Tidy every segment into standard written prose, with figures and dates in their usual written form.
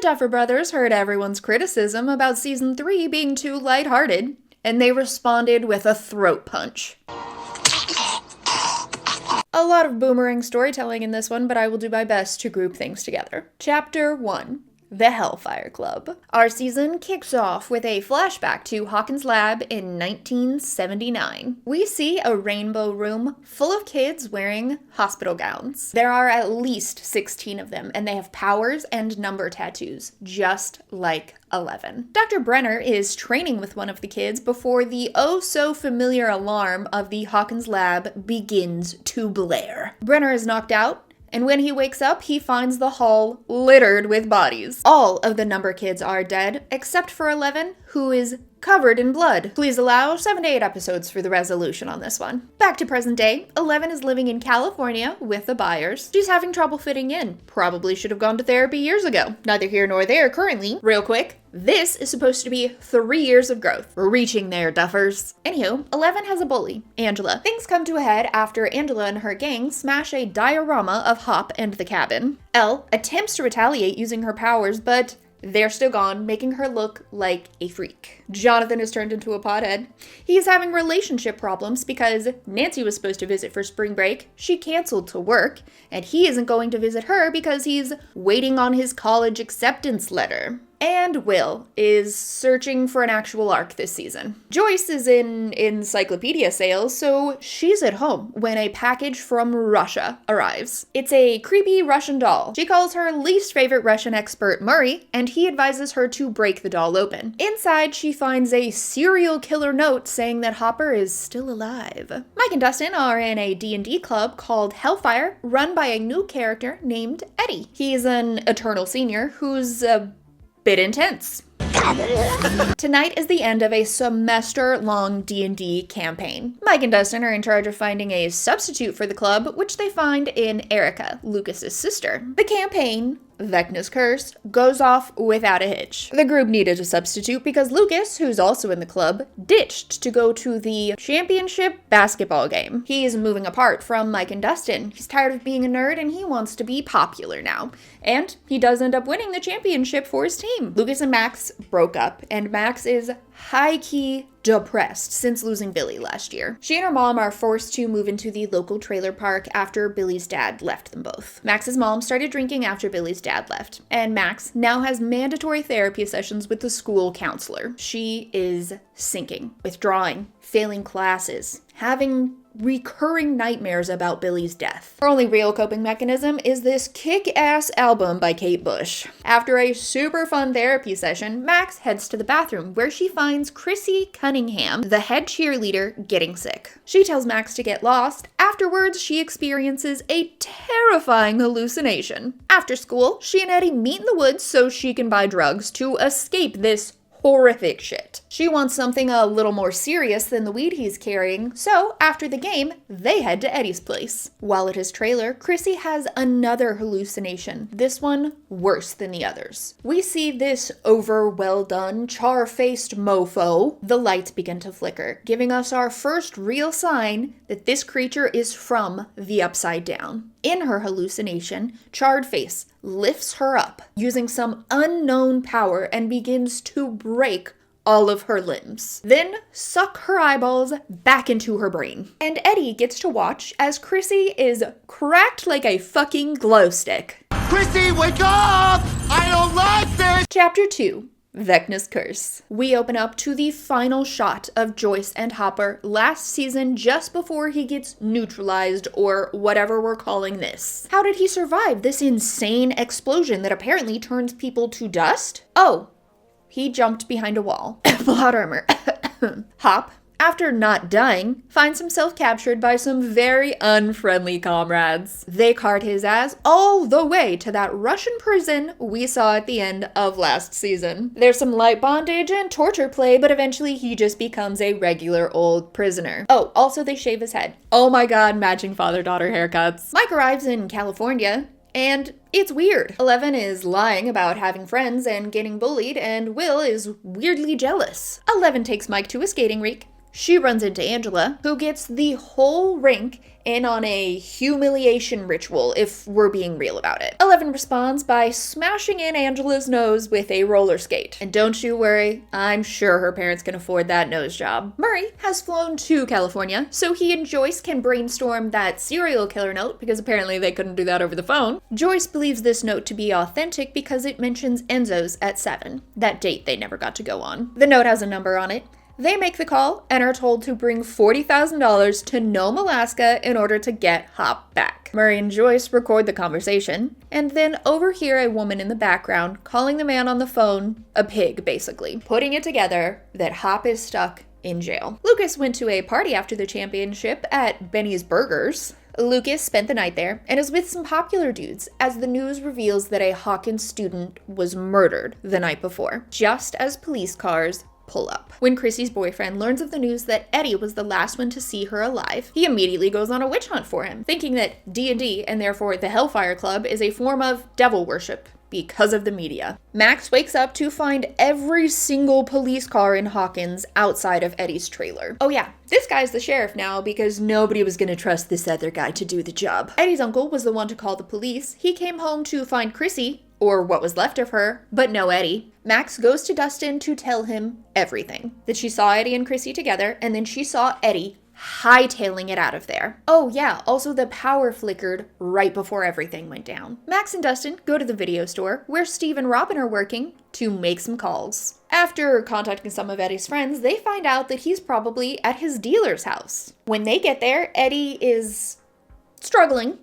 Duffer Brothers heard everyone's criticism about season 3 being too lighthearted, and they responded with a throat punch. A lot of boomerang storytelling in this one, but I will do my best to group things together. Chapter 1. The Hellfire Club. Our season kicks off with a flashback to Hawkins' lab in 1979. We see a rainbow room full of kids wearing hospital gowns. There are at least 16 of them, and they have powers and number tattoos, just like 11. Dr. Brenner is training with one of the kids before the oh-so-familiar alarm of the Hawkins lab begins to blare. Brenner is knocked out, and when he wakes up, he finds the hall littered with bodies. All of the number kids are dead, except for 11, who is covered in blood. Please allow 7 to 8 episodes for the resolution on this one. Back to present day, 11 is living in California with the Byers. She's having trouble fitting in. Probably should have gone to therapy years ago. Neither here nor there currently. Real quick, this is supposed to be 3 years of growth. We're reaching there, Duffers. Anywho, 11 has a bully, Angela. Things come to a head after Angela and her gang smash a diorama of Hop and the cabin. Elle attempts to retaliate using her powers, but they're still gone, making her look like a freak. Jonathan is turned into a pothead. He's having relationship problems because Nancy was supposed to visit for spring break. She canceled to work, and he isn't going to visit her because he's waiting on his college acceptance letter. And Will is searching for an actual arc this season. Joyce is in encyclopedia sales, so she's at home when a package from Russia arrives. It's a creepy Russian doll. She calls her least favorite Russian expert Murray, and he advises her to break the doll open. Inside, she finds a serial killer note saying that Hopper is still alive. Mike and Dustin are in a D&D club called Hellfire, run by a new character named Eddie. He's an eternal senior who's a bit intense. Tonight is the end of a semester-long D&D campaign. Mike and Dustin are in charge of finding a substitute for the club, which they find in Erica, Lucas's sister. The campaign, Vecna's Curse, goes off without a hitch. The group needed a substitute because Lucas, who's also in the club, ditched to go to the championship basketball game. He's moving apart from Mike and Dustin. He's tired of being a nerd and he wants to be popular now. And he does end up winning the championship for his team. Lucas and Max broke up, and Max is high-key depressed since losing Billy last year. She and her mom are forced to move into the local trailer park after Billy's dad left them both. Max's mom started drinking after Billy's dad left, and Max now has mandatory therapy sessions with the school counselor. She is sinking, withdrawing, failing classes, having recurring nightmares about Billy's death. Her only real coping mechanism is this kick-ass album by Kate Bush. After a super fun therapy session, Max heads to the bathroom where she finds Chrissy Cunningham, the head cheerleader, getting sick. She tells Max to get lost. Afterwards, she experiences a terrifying hallucination. After school, she and Eddie meet in the woods so she can buy drugs to escape this horrific shit. She wants something a little more serious than the weed he's carrying, so after the game, they head to Eddie's place. While at his trailer, Chrissy has another hallucination, this one worse than the others. We see this over-well-done, char-faced mofo. The lights begin to flicker, giving us our first real sign that this creature is from the Upside Down. In her hallucination, Charred Face lifts her up using some unknown power and begins to break all of her limbs. Then suck her eyeballs back into her brain. And Eddie gets to watch as Chrissy is cracked like a fucking glow stick. Chrissy, wake up! I don't like this! Chapter 2. Vecna's Curse. We open up to the final shot of Joyce and Hopper last season just before he gets neutralized, or whatever we're calling this. How did he survive this insane explosion that apparently turns people to dust? Oh, he jumped behind a wall. Plot armor. Hop, after not dying, finds himself captured by some very unfriendly comrades. They cart his ass all the way to that Russian prison we saw at the end of last season. There's some light bondage and torture play, but eventually he just becomes a regular old prisoner. Oh, also they shave his head. Oh my god, matching father-daughter haircuts. Mike arrives in California, and it's weird. 11 is lying about having friends and getting bullied, and Will is weirdly jealous. 11 takes Mike to a skating rink, She runs into Angela, who gets the whole rink in on a humiliation ritual, if we're being real about it. 11 responds by smashing in Angela's nose with a roller skate. And don't you worry, I'm sure her parents can afford that nose job. Murray has flown to California, so he and Joyce can brainstorm that serial killer note, because apparently they couldn't do that over the phone. Joyce believes this note to be authentic because it mentions Enzo's at 7, that date they never got to go on. The note has a number on it. They make the call and are told to bring $40,000 to Nome, Alaska in order to get Hop back. Murray and Joyce record the conversation and then overhear a woman in the background calling the man on the phone a pig, basically, putting it together that Hop is stuck in jail. Lucas went to a party after the championship at Benny's Burgers. Lucas spent the night there and is with some popular dudes as the news reveals that a Hawkins student was murdered the night before, just as police cars pull up. When Chrissy's boyfriend learns of the news that Eddie was the last one to see her alive, he immediately goes on a witch hunt for him, thinking that D&D, and therefore the Hellfire Club, is a form of devil worship because of the media. Max wakes up to find every single police car in Hawkins outside of Eddie's trailer. Oh yeah, this guy's the sheriff now because nobody was gonna trust this other guy to do the job. Eddie's uncle was the one to call the police. He came home to find Chrissy, or what was left of her, but no Eddie. Max goes to Dustin to tell him everything. That she saw Eddie and Chrissy together, and then she saw Eddie hightailing it out of there. Oh yeah, also the power flickered right before everything went down. Max and Dustin go to the video store, where Steve and Robin are working, to make some calls. After contacting some of Eddie's friends, they find out that he's probably at his dealer's house. When they get there, Eddie is struggling.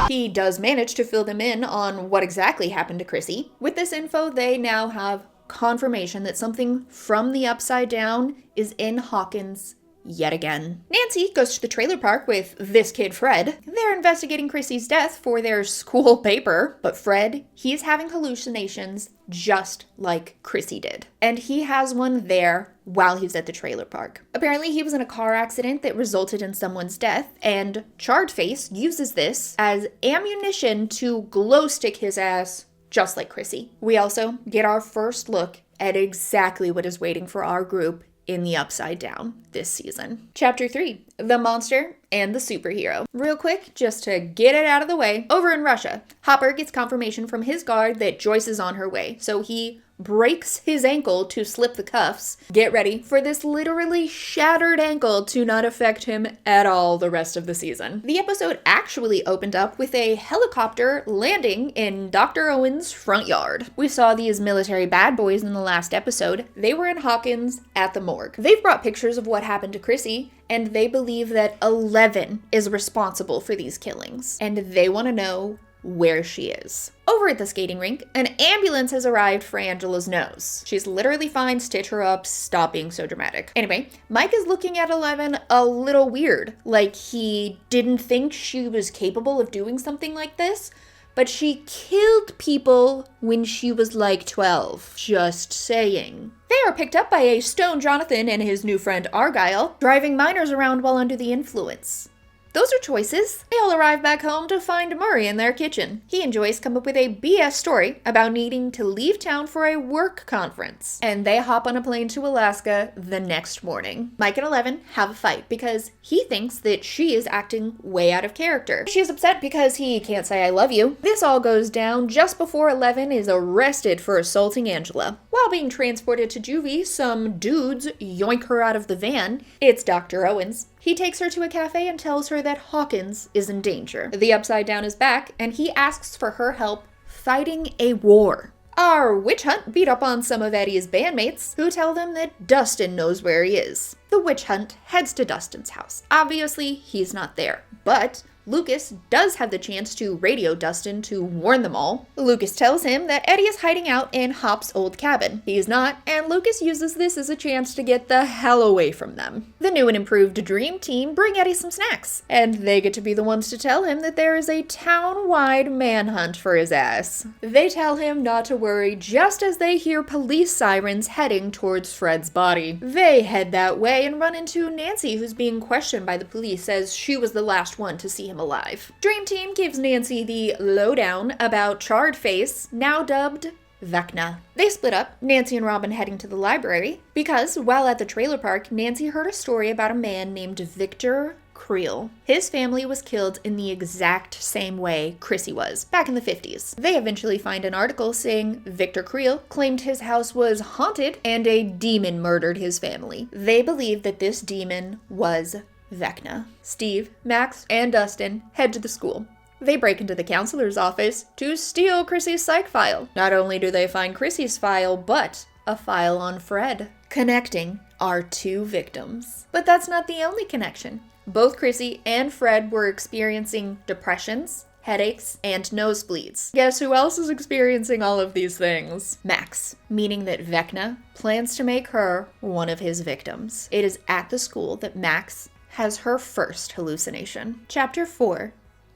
He does manage to fill them in on what exactly happened to Chrissy. With this info, they now have confirmation that something from the Upside Down is in Hawkins yet again. Nancy goes to the trailer park with this kid Fred. They're investigating Chrissy's death for their school paper, but Fred, he's having hallucinations just like Chrissy did. And he has one there while he's at the trailer park. Apparently he was in a car accident that resulted in someone's death, and Charredface uses this as ammunition to glow stick his ass just like Chrissy. We also get our first look at exactly what is waiting for our group in the Upside Down this season. Chapter 3, The Monster and the Superhero. Real quick, just to get it out of the way, over in Russia, Hopper gets confirmation from his guard that Joyce is on her way, so he breaks his ankle to slip the cuffs. Get ready for this literally shattered ankle to not affect him at all the rest of the season. The episode actually opened up with a helicopter landing in Dr. Owen's front yard. We saw these military bad boys in the last episode. They were in Hawkins at the morgue. They've brought pictures of what happened to Chrissy, and they believe that 11 is responsible for these killings, and they want to know where she is. Over at the skating rink, an ambulance has arrived for Angela's nose. She's literally fine, stitch her up, stop being so dramatic. Anyway, Mike is looking at 11 a little weird, like he didn't think she was capable of doing something like this, but she killed people when she was like 12. Just saying. They are picked up by a stone Jonathan and his new friend Argyle, driving minors around while under the influence. Those are choices. They all arrive back home to find Murray in their kitchen. He and Joyce come up with a BS story about needing to leave town for a work conference, and they hop on a plane to Alaska the next morning. Mike and 11 have a fight because he thinks that she is acting way out of character. She's upset because he can't say I love you. This all goes down just before 11 is arrested for assaulting Angela. While being transported to juvie, some dudes yoink her out of the van. It's Dr. Owens. He takes her to a cafe and tells her that Hawkins is in danger. The Upside Down is back, and he asks for her help fighting a war. Our witch hunt beat up on some of Eddie's bandmates, who tell them that Dustin knows where he is. The witch hunt heads to Dustin's house. Obviously, he's not there, but Lucas does have the chance to radio Dustin to warn them all. Lucas tells him that Eddie is hiding out in Hop's old cabin. He's not, and Lucas uses this as a chance to get the hell away from them. The new and improved Dream Team bring Eddie some snacks, and they get to be the ones to tell him that there is a town-wide manhunt for his ass. They tell him not to worry just as they hear police sirens heading towards Fred's body. They head that way and run into Nancy, who's being questioned by the police as she was the last one to see him alive. Dream Team gives Nancy the lowdown about Charredface, now dubbed Vecna. They split up, Nancy and Robin heading to the library, because while at the trailer park, Nancy heard a story about a man named Victor Creel. His family was killed in the exact same way Chrissy was, back in the 50s. They eventually find an article saying Victor Creel claimed his house was haunted and a demon murdered his family. They believe that this demon was Vecna. Steve, Max, and Dustin head to the school. They break into the counselor's office to steal Chrissy's psych file. Not only do they find Chrissy's file, but a file on Fred, connecting our two victims. But that's not the only connection. Both Chrissy and Fred were experiencing depressions, headaches, and nosebleeds. Guess who else is experiencing all of these things? Max, meaning that Vecna plans to make her one of his victims. It is at the school that Max has her first hallucination. Chapter 4.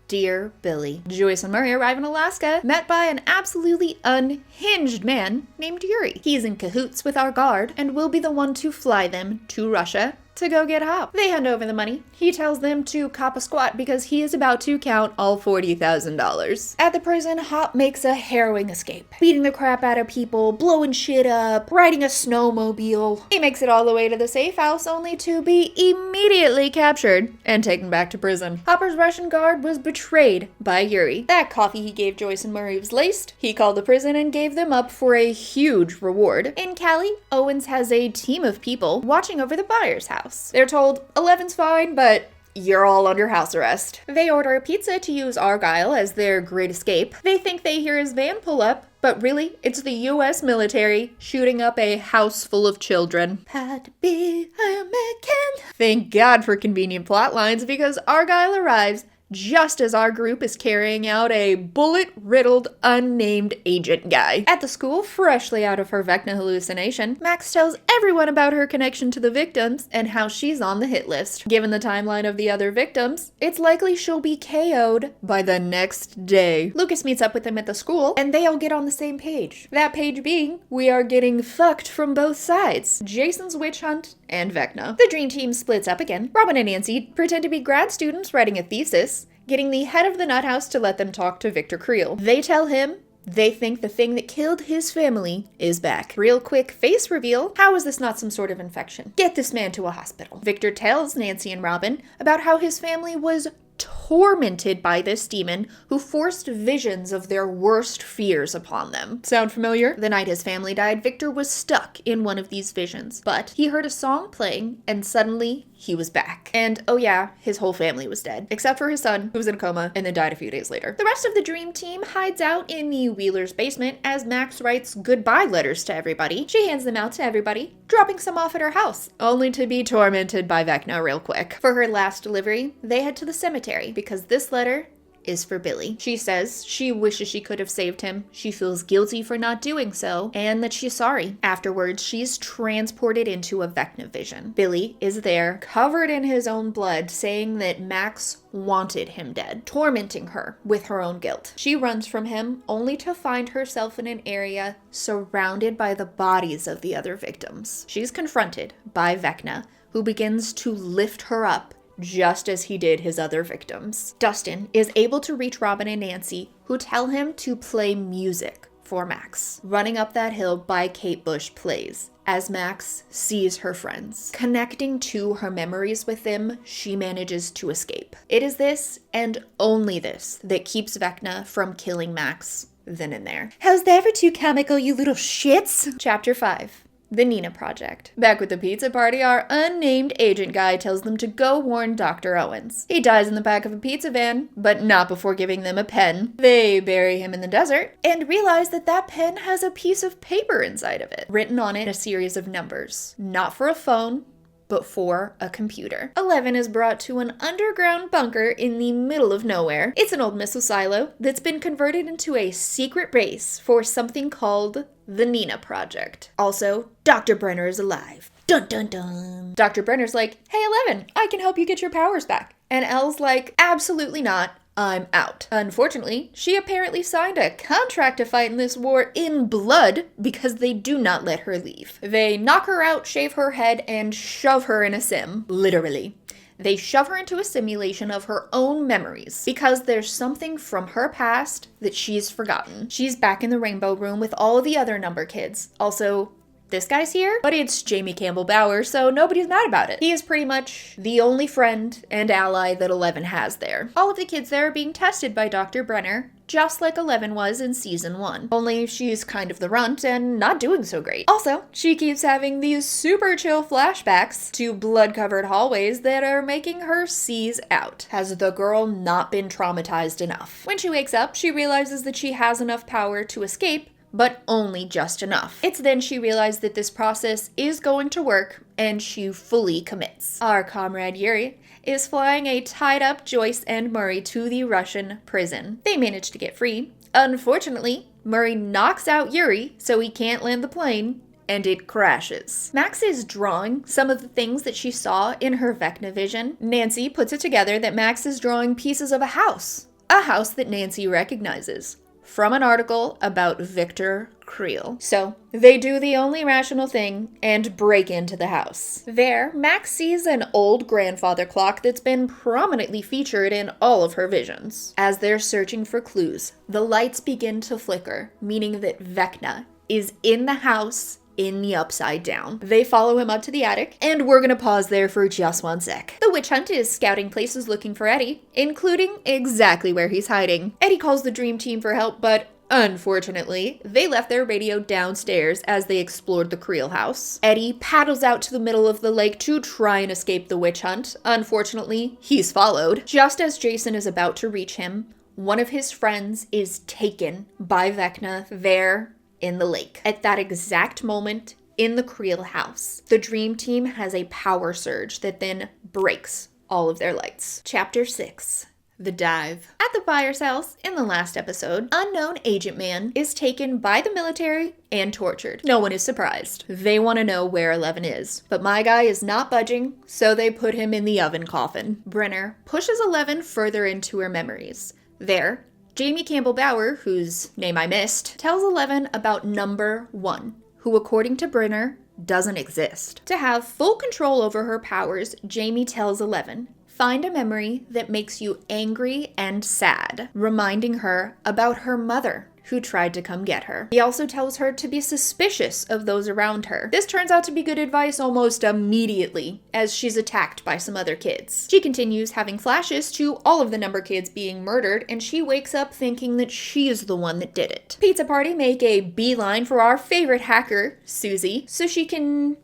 Dear Billy. Joyce and Murray arrive in Alaska, met by an absolutely unhinged man named Yuri. He's in cahoots with our guard and will be the one to fly them to Russia to go get Hop. They hand over the money. He tells them to cop a squat because he is about to count all $40,000. At the prison, Hop makes a harrowing escape, beating the crap out of people, blowing shit up, riding a snowmobile. He makes it all the way to the safe house only to be immediately captured and taken back to prison. Hopper's Russian guard was betrayed by Yuri. That coffee he gave Joyce and Murray was laced. He called the prison and gave them up for a huge reward. In Cali, Owens has a team of people watching over the Byers house. They're told 11's fine, but you're all under house arrest. They order a pizza to use Argyle as their great escape. They think they hear his van pull up, but really, it's the US military shooting up a house full of children. Proud to be American. Thank God for convenient plot lines, because Argyle arrives just as our group is carrying out a bullet-riddled, unnamed agent guy. At the school, freshly out of her Vecna hallucination, Max tells everyone about her connection to the victims and how she's on the hit list. Given the timeline of the other victims, it's likely she'll be KO'd by the next day. Lucas meets up with them at the school, and they all get on the same page. That page being, we are getting fucked from both sides. Jason's witch hunt and Vecna. The dream team splits up again. Robin and Nancy pretend to be grad students writing a thesis, getting the head of the nut house to let them talk to Victor Creel. They tell him they think the thing that killed his family is back. Real quick face reveal. How is this not some sort of infection? Get this man to a hospital. Victor tells Nancy and Robin about how his family was tormented by this demon who forced visions of their worst fears upon them. Sound familiar? The night his family died, Victor was stuck in one of these visions, but he heard a song playing and suddenly he was back. And oh yeah, his whole family was dead, except for his son, who was in a coma and then died a few days later. The rest of the dream team hides out in the Wheeler's basement as Max writes goodbye letters to everybody. She hands them out to everybody, dropping some off at her house, only to be tormented by Vecna real quick. For her last delivery, they head to the cemetery because this letter is for Billy. She says she wishes she could have saved him, she feels guilty for not doing so, and that she's sorry. Afterwards, she's transported into a Vecna vision. Billy is there, covered in his own blood, saying that Max wanted him dead, tormenting her with her own guilt. She runs from him, only to find herself in an area surrounded by the bodies of the other victims. She's confronted by Vecna, who begins to lift her up just as he did his other victims. Dustin is able to reach Robin and Nancy, who tell him to play music for Max. Running Up That Hill by Kate Bush plays as Max sees her friends. Connecting to her memories with them, she manages to escape. It is this, and only this, that keeps Vecna from killing Max then and there. How's that for too comical, you little shits? Chapter 5. The Nina Project. Back with the pizza party, our unnamed agent guy tells them to go warn Dr. Owens. He dies in the back of a pizza van, but not before giving them a pen. They bury him in the desert and realize that that pen has a piece of paper inside of it, written on it a series of numbers. Not for a phone, but for a computer. 11 is brought to an underground bunker in the middle of nowhere. It's an old missile silo that's been converted into a secret base for something called the Nina Project. Also, Dr. Brenner is alive. Dun dun dun. Dr. Brenner's like, hey 11, I can help you get your powers back. And Elle's like, absolutely not. I'm out. Unfortunately, she apparently signed a contract to fight in this war in blood because they do not let her leave. They knock her out, shave her head, and shove her in a sim. Literally. They shove her into a simulation of her own memories because there's something from her past that she's forgotten. She's back in the rainbow room with all of the other number kids. Also, this guy's here, but it's Jamie Campbell Bower, so nobody's mad about it. He is pretty much the only friend and ally that 11 has there. All of the kids there are being tested by Dr. Brenner, just like 11 was in season 1. Only she's kind of the runt and not doing so great. Also, she keeps having these super chill flashbacks to blood-covered hallways that are making her seize out. Has the girl not been traumatized enough? When she wakes up, she realizes that she has enough power to escape, but only just enough. It's then she realized that this process is going to work, and she fully commits. Our comrade Yuri is flying a tied-up Joyce and Murray to the Russian prison. They manage to get free. Unfortunately, Murray knocks out Yuri, so he can't land the plane, and it crashes. Max is drawing some of the things that she saw in her Vecna vision. Nancy puts it together that Max is drawing pieces of a house that Nancy recognizes from an article about Victor Creel. So they do the only rational thing and break into the house. There, Max sees an old grandfather clock that's been prominently featured in all of her visions. As they're searching for clues, the lights begin to flicker, meaning that Vecna is in the house in the Upside Down. They follow him up to the attic, and we're gonna pause there for just one sec. The witch hunt is scouting places looking for Eddie, including exactly where he's hiding. Eddie calls the dream team for help, but unfortunately, they left their radio downstairs as they explored the Creel house. Eddie paddles out to the middle of the lake to try and escape the witch hunt. Unfortunately, he's followed. Just as Jason is about to reach him, one of his friends is taken by Vecna there in the lake. At that exact moment, in the Creel house, the dream team has a power surge that then breaks all of their lights. Chapter 6. The Dive. At the Byers house, in the last episode, unknown agent man is taken by the military and tortured. No one is surprised. They want to know where 11 is. But my guy is not budging, so they put him in the oven coffin. Brenner pushes 11 further into her memories. There, Jamie Campbell Bower, whose name I missed, tells 11 about number 1, who according to Brenner, doesn't exist. To have full control over her powers, Jamie tells 11, find a memory that makes you angry and sad, reminding her about her mother, who tried to come get her. He also tells her to be suspicious of those around her. This turns out to be good advice almost immediately, as she's attacked by some other kids. She continues having flashes to all of the number kids being murdered, and she wakes up thinking that she is the one that did it. Pizza Party make a beeline for our favorite hacker, Susie, so she can,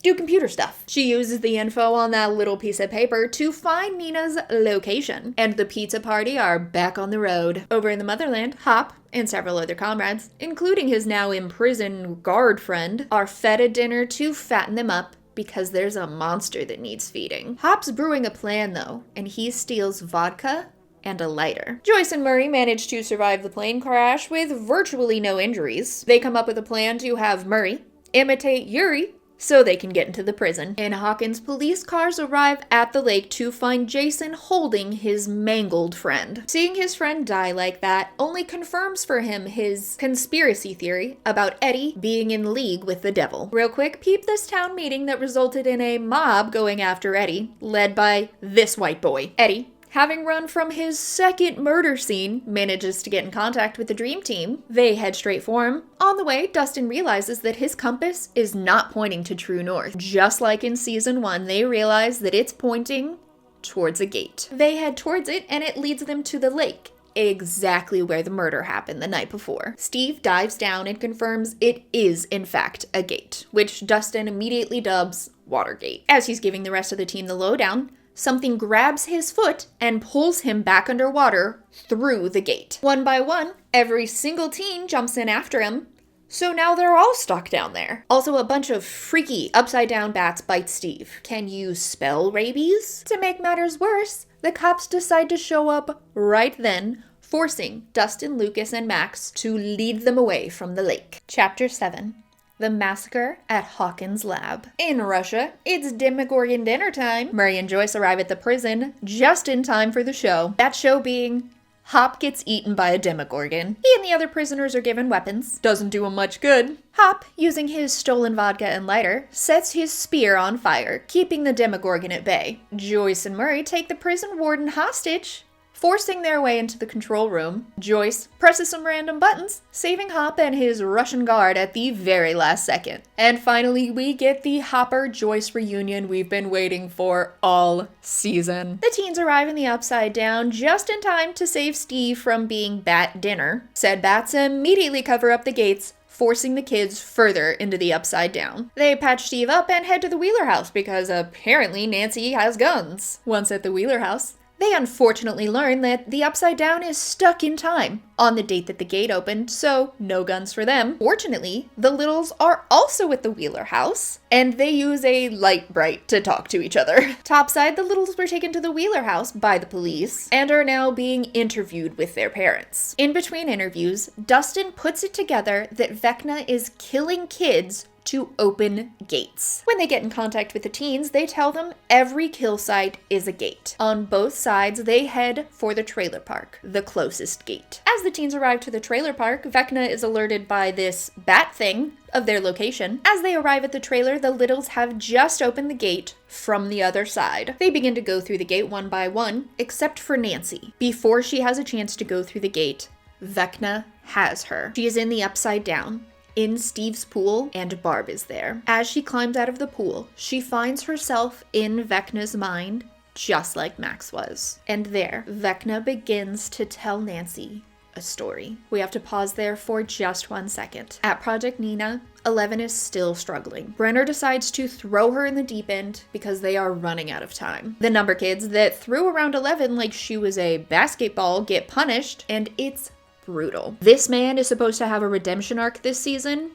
do computer stuff. She uses the info on that little piece of paper to find Nina's location, and the Pizza Party are back on the road. Over in the motherland, Hop and several other comrades, including his now imprisoned guard friend, are fed a dinner to fatten them up because there's a monster that needs feeding. Hop's brewing a plan though, and he steals vodka and a lighter. Joyce and Murray manage to survive the plane crash with virtually no injuries. They come up with a plan to have Murray imitate Yuri so they can get into the prison. In Hawkins, police cars arrive at the lake to find Jason holding his mangled friend. Seeing his friend die like that only confirms for him his conspiracy theory about Eddie being in league with the devil. Real quick, peep this town meeting that resulted in a mob going after Eddie, led by this white boy. Eddie, having run from his second murder scene, manages to get in contact with the dream team. They head straight for him. On the way, Dustin realizes that his compass is not pointing to true north. Just like in season 1, they realize that it's pointing towards a gate. They head towards it, and it leads them to the lake, exactly where the murder happened the night before. Steve dives down and confirms it is, in fact, a gate, which Dustin immediately dubs Watergate. As he's giving the rest of the team the lowdown, something grabs his foot and pulls him back underwater through the gate. One by one, every single teen jumps in after him, so now they're all stuck down there. Also, a bunch of freaky upside-down bats bite Steve. Can you spell rabies? To make matters worse, the cops decide to show up right then, forcing Dustin, Lucas, and Max to lead them away from the lake. Chapter 7. The Massacre at Hawkins' lab. In Russia, it's Demogorgon dinner time. Murray and Joyce arrive at the prison just in time for the show. That show being Hop gets eaten by a Demogorgon. He and the other prisoners are given weapons. Doesn't do him much good. Hop, using his stolen vodka and lighter, sets his spear on fire, keeping the Demogorgon at bay. Joyce and Murray take the prison warden hostage, forcing their way into the control room. Joyce presses some random buttons, saving Hop and his Russian guard at the very last second. And finally, we get the Hopper-Joyce reunion we've been waiting for all season. The teens arrive in the Upside Down just in time to save Steve from being bat dinner. Said bats immediately cover up the gates, forcing the kids further into the Upside Down. They patch Steve up and head to the Wheeler house because apparently Nancy has guns. Once at the Wheeler house, they unfortunately learn that the Upside Down is stuck in time on the date that the gate opened, so no guns for them. Fortunately, the Littles are also at the Wheeler house, and they use a light bright to talk to each other. Topside, the Littles were taken to the Wheeler house by the police and are now being interviewed with their parents. In between interviews, Dustin puts it together that Vecna is killing kids to open gates. When they get in contact with the teens, they tell them every kill site is a gate. On both sides, they head for the trailer park, the closest gate. As the teens arrive to the trailer park, Vecna is alerted by this bat thing of their location. As they arrive at the trailer, the Littles have just opened the gate from the other side. They begin to go through the gate one by one, except for Nancy. Before she has a chance to go through the gate, Vecna has her. She is in the Upside Down, in Steve's pool, and Barb is there. As she climbs out of the pool, she finds herself in Vecna's mind, just like Max was. And there, Vecna begins to tell Nancy a story. We have to pause there for just 1 second. At Project Nina, 11 is still struggling. Brenner decides to throw her in the deep end because they are running out of time. The number kids that threw around 11 like she was a basketball get punished, and it's brutal. This man is supposed to have a redemption arc this season.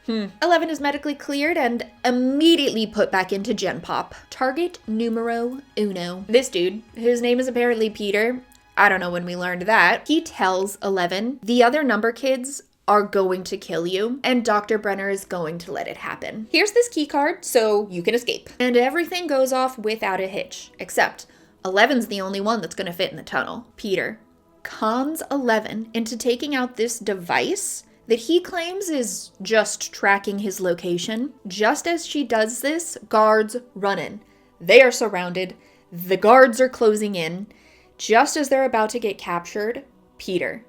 11 is medically cleared and immediately put back into Gen Pop. Target numero uno. This dude, whose name is apparently Peter, I don't know when we learned that, he tells 11, the other number kids are going to kill you, and Dr. Brenner is going to let it happen. Here's this key card so you can escape. And everything goes off without a hitch, except 11's the only one that's going to fit in the tunnel. Peter cons 11 into taking out this device that he claims is just tracking his location. Just as she does this, guards run in. They are surrounded. The guards are closing in. Just as they're about to get captured, Peter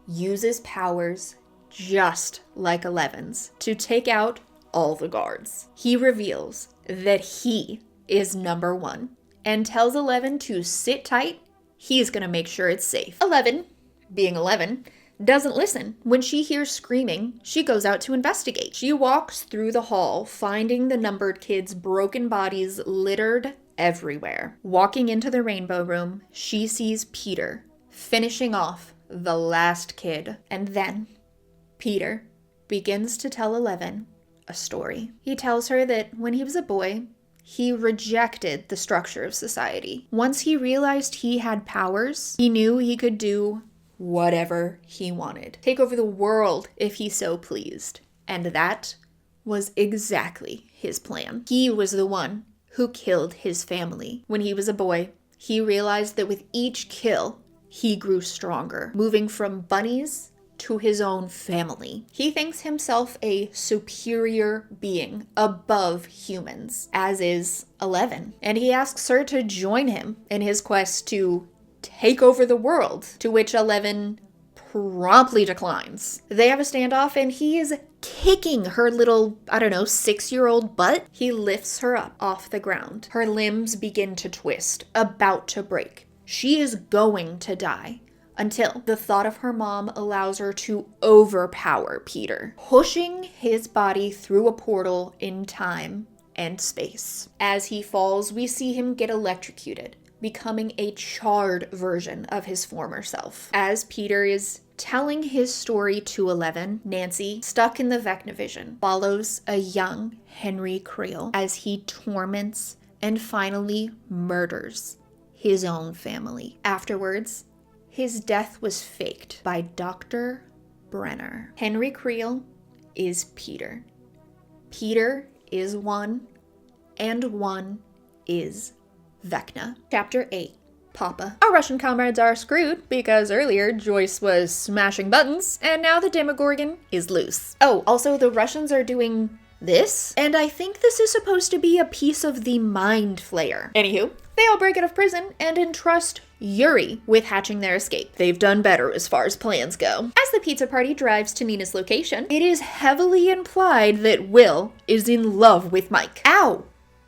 uses powers just like 11's to take out all the guards. He reveals that he is number one and tells 11 to sit tight. He's gonna make sure it's safe. 11, being 11, doesn't listen. When she hears screaming, she goes out to investigate. She walks through the hall, finding the numbered kids' broken bodies littered everywhere. Walking into the rainbow room, she sees Peter finishing off the last kid. And then Peter begins to tell 11 a story. He tells her that when he was a boy, he rejected the structure of society. Once he realized he had powers, he knew he could do whatever he wanted. Take over the world if he so pleased. And that was exactly his plan. He was the one who killed his family. When he was a boy, he realized that with each kill, he grew stronger, moving from bunnies to his own family. He thinks himself a superior being above humans, as is 11. And he asks her to join him in his quest to take over the world, to which 11 promptly declines. They have a standoff and he is kicking her little, 6-year-old butt. He lifts her up off the ground. Her limbs begin to twist, about to break. She is going to die. Until the thought of her mom allows her to overpower Peter, pushing his body through a portal in time and space. As he falls, we see him get electrocuted, becoming a charred version of his former self. As Peter is telling his story to 11, Nancy, stuck in the Vecnavision, follows a young Henry Creel as he torments and finally murders his own family. Afterwards, his death was faked by Dr. Brenner. Henry Creel is Peter. Peter is one, and one is Vecna. Chapter 8. Papa. Our Russian comrades are screwed because earlier Joyce was smashing buttons and now the Demogorgon is loose. Oh, also the Russians are doing this, and I think this is supposed to be a piece of the Mind Flayer. Anywho, they all break out of prison and entrust Yuri with hatching their escape. They've done better as far as plans go. As the pizza party drives to Nina's location, it is heavily implied that Will is in love with Mike. Ow!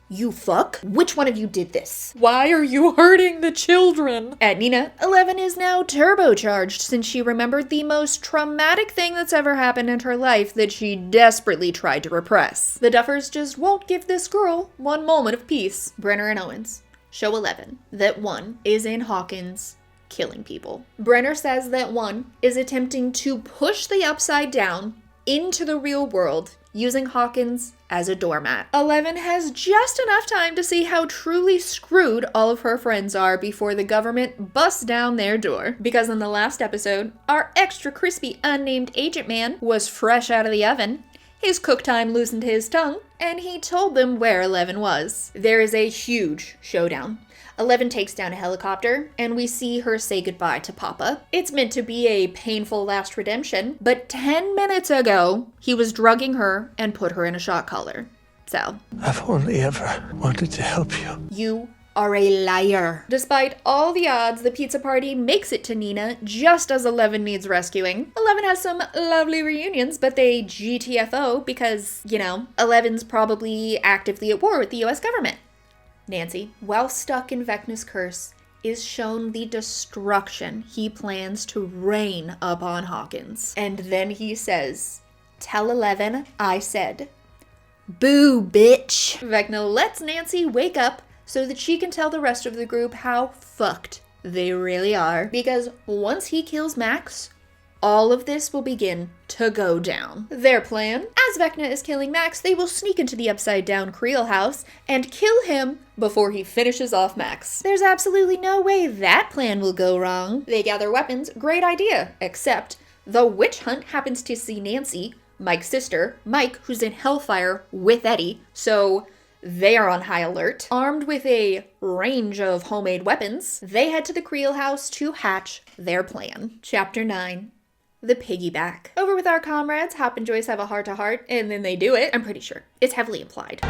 You fuck? Which one of you did this? Why are you hurting the children? At Nina, 11 is now turbocharged since she remembered the most traumatic thing that's ever happened in her life that she desperately tried to repress. The Duffers just won't give this girl one moment of peace. Brenner and Owens show 11 that 1 is in Hawkins killing people. Brenner says that 1 is attempting to push the Upside Down into the real world using Hawkins as a doormat. 11 has just enough time to see how truly screwed all of her friends are before the government busts down their door. Because in the last episode, our extra crispy unnamed agent man was fresh out of the oven. His cook time loosened his tongue, and he told them where 11 was. There is a huge showdown. 11 takes down a helicopter, and we see her say goodbye to Papa. It's meant to be a painful last redemption, but 10 minutes ago, he was drugging her and put her in a shock collar. So, I've only ever wanted to help you. You are a liar. Despite all the odds, the pizza party makes it to Nina just as 11 needs rescuing. 11 has some lovely reunions, but they GTFO because, 11's probably actively at war with the US government. Nancy, while stuck in Vecna's curse, is shown the destruction he plans to rain upon Hawkins. And then he says, "Tell 11 I said, boo, bitch." Vecna lets Nancy wake up so that she can tell the rest of the group how fucked they really are. Because once he kills Max, all of this will begin to go down. Their plan: as Vecna is killing Max, they will sneak into the Upside Down Creel house and kill him before he finishes off Max. There's absolutely no way that plan will go wrong. They gather weapons, great idea, except the witch hunt happens to see Nancy, Mike's sister, Mike, who's in Hellfire with Eddie, so they are on high alert. Armed with a range of homemade weapons, they head to the Creel house to hatch their plan. Chapter 9. The piggyback. Over with our comrades, Hop and Joyce have a heart-to-heart, and then they do it. I'm pretty sure. It's heavily implied.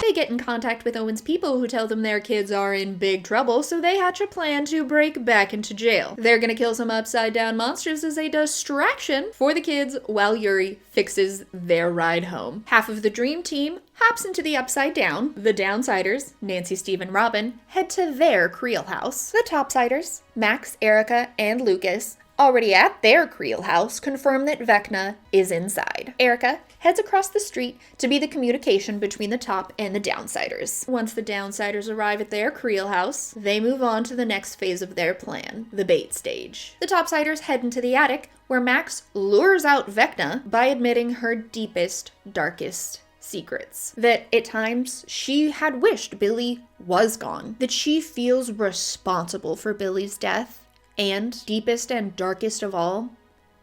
They get in contact with Owen's people who tell them their kids are in big trouble, so they hatch a plan to break back into jail. They're gonna kill some upside-down monsters as a distraction for the kids while Yuri fixes their ride home. Half of the dream team hops into the Upside Down. The Downsiders, Nancy, Steve, and Robin, head to their Creel house. The Topsiders, Max, Erica, and Lucas, already at their Creel house, confirm that Vecna is inside. Erica heads across the street to be the communication between the Top and the Downsiders. Once the Downsiders arrive at their Creel house, they move on to the next phase of their plan, the bait stage. The Topsiders head into the attic, where Max lures out Vecna by admitting her deepest, darkest secrets. That at times she had wished Billy was gone. That she feels responsible for Billy's death. And, deepest and darkest of all,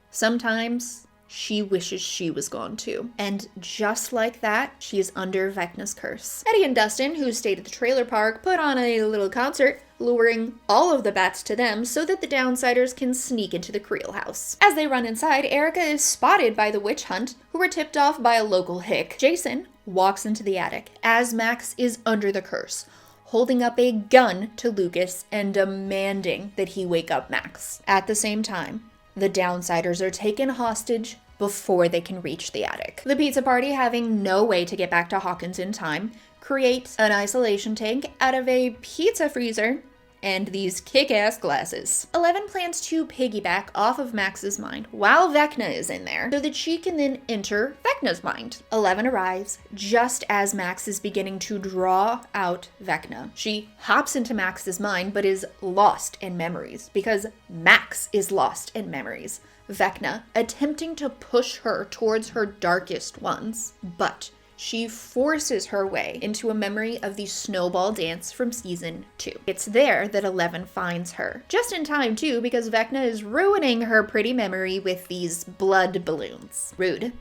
sometimes she wishes she was gone too. And just like that, she is under Vecna's curse. Eddie and Dustin, who stayed at the trailer park, put on a little concert, luring all of the bats to them so that the Downsiders can sneak into the Creel house. As they run inside, Erica is spotted by the witch hunt, who were tipped off by a local hick. Jason walks into the attic as Max is under the curse, holding up a gun to Lucas and demanding that he wake up Max. At the same time, the Downsiders are taken hostage before they can reach the attic. The pizza party, having no way to get back to Hawkins in time, creates an isolation tank out of a pizza freezer and these kick-ass glasses. 11 plans to piggyback off of Max's mind while Vecna is in there so that she can then enter Vecna's mind. 11 arrives just as Max is beginning to draw out Vecna. She hops into Max's mind but is lost in memories because Max is lost in memories. Vecna attempting to push her towards her darkest ones, but she forces her way into a memory of the snowball dance from season 2. It's there that 11 finds her. Just in time too, because Vecna is ruining her pretty memory with these blood balloons. Rude.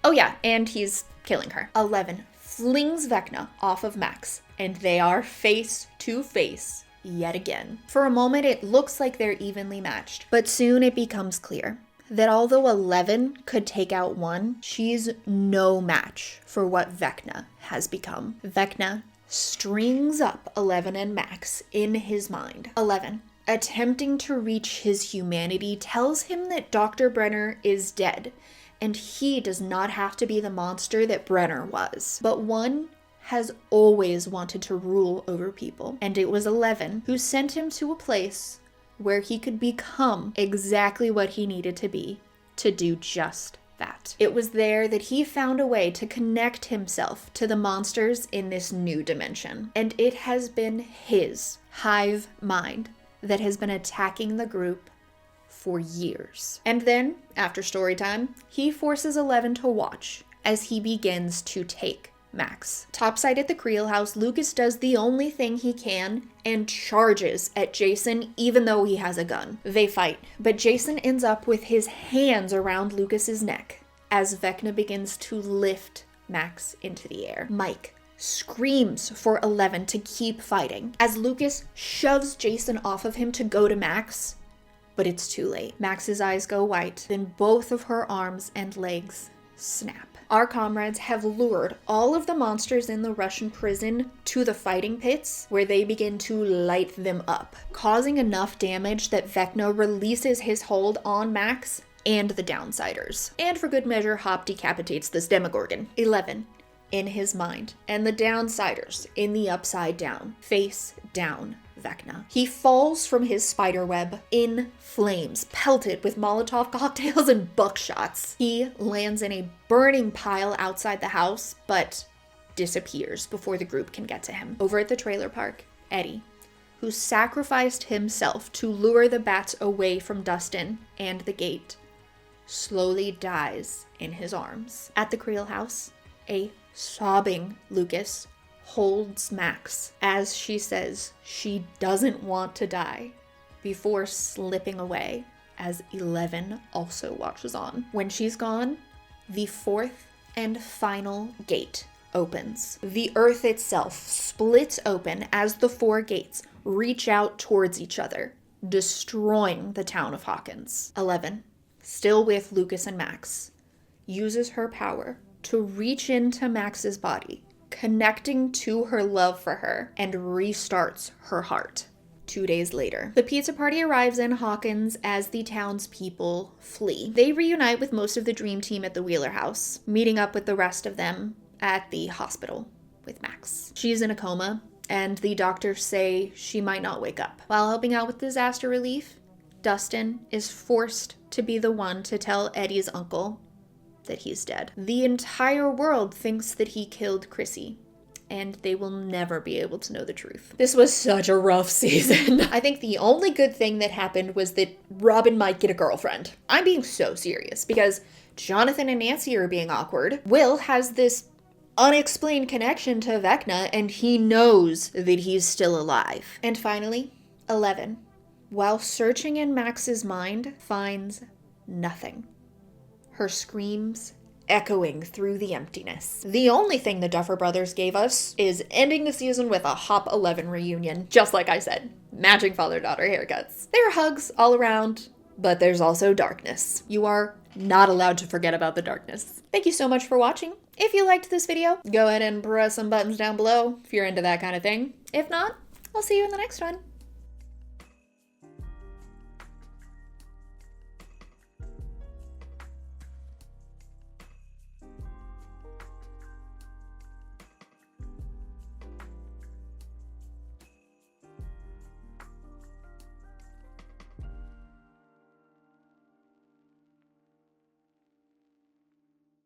Oh yeah, and he's killing her. 11 flings Vecna off of Max and they are face to face yet again. For a moment, it looks like they're evenly matched, but soon it becomes clear that although 11 could take out 1, she's no match for what Vecna has become. Vecna strings up 11 and Max in his mind. 11, attempting to reach his humanity, tells him that Dr. Brenner is dead, and he does not have to be the monster that Brenner was. But one has always wanted to rule over people, and it was 11 who sent him to a place where he could become exactly what he needed to be to do just that. It was there that he found a way to connect himself to the monsters in this new dimension, and it has been his hive mind that has been attacking the group for years. And then, after story time, he forces 11 to watch as he begins to take Max. Topside at the Creel house, Lucas does the only thing he can and charges at Jason even though he has a gun. They fight, but Jason ends up with his hands around Lucas's neck as Vecna begins to lift Max into the air. Mike screams for 11 to keep fighting as Lucas shoves Jason off of him to go to Max, but it's too late. Max's eyes go white, then both of her arms and legs snap. Our comrades have lured all of the monsters in the Russian prison to the fighting pits, where they begin to light them up, causing enough damage that Vecna releases his hold on Max and the Downsiders. And for good measure, Hop decapitates this Demogorgon. 11 in his mind, and the Downsiders in the upside down, face down Vecna. He falls from his spider web in flames, pelted with Molotov cocktails and buckshots. He lands in a burning pile outside the house, but disappears before the group can get to him. Over at the trailer park, Eddie, who sacrificed himself to lure the bats away from Dustin and the gate, slowly dies in his arms. At the Creel house, a sobbing Lucas holds Max as she says she doesn't want to die before slipping away as 11 also watches on. When she's gone, the fourth and final gate opens. The earth itself splits open as the 4 gates reach out towards each other, destroying the town of Hawkins. 11, still with Lucas and Max, uses her power to reach into Max's body, connecting to her love for her, and restarts her heart. 2 days later, the pizza party arrives in Hawkins as the townspeople flee. They reunite with most of the dream team at the Wheeler house, meeting up with the rest of them at the hospital with Max. She's in a coma, and the doctors say she might not wake up. While helping out with disaster relief, Dustin is forced to be the one to tell Eddie's uncle that he's dead. The entire world thinks that he killed Chrissy, and they will never be able to know the truth. This was such a rough season. I think the only good thing that happened was that Robin might get a girlfriend. I'm being so serious, because Jonathan and Nancy are being awkward. Will has this unexplained connection to Vecna, and he knows that he's still alive. And finally, 11, while searching in Max's mind, finds nothing. Her screams echoing through the emptiness. The only thing the Duffer Brothers gave us is ending the season with a Hop 11 reunion. Just like I said, matching father-daughter haircuts. There are hugs all around, but there's also darkness. You are not allowed to forget about the darkness. Thank you so much for watching. If you liked this video, go ahead and press some buttons down below if you're into that kind of thing. If not, I'll see you in the next one.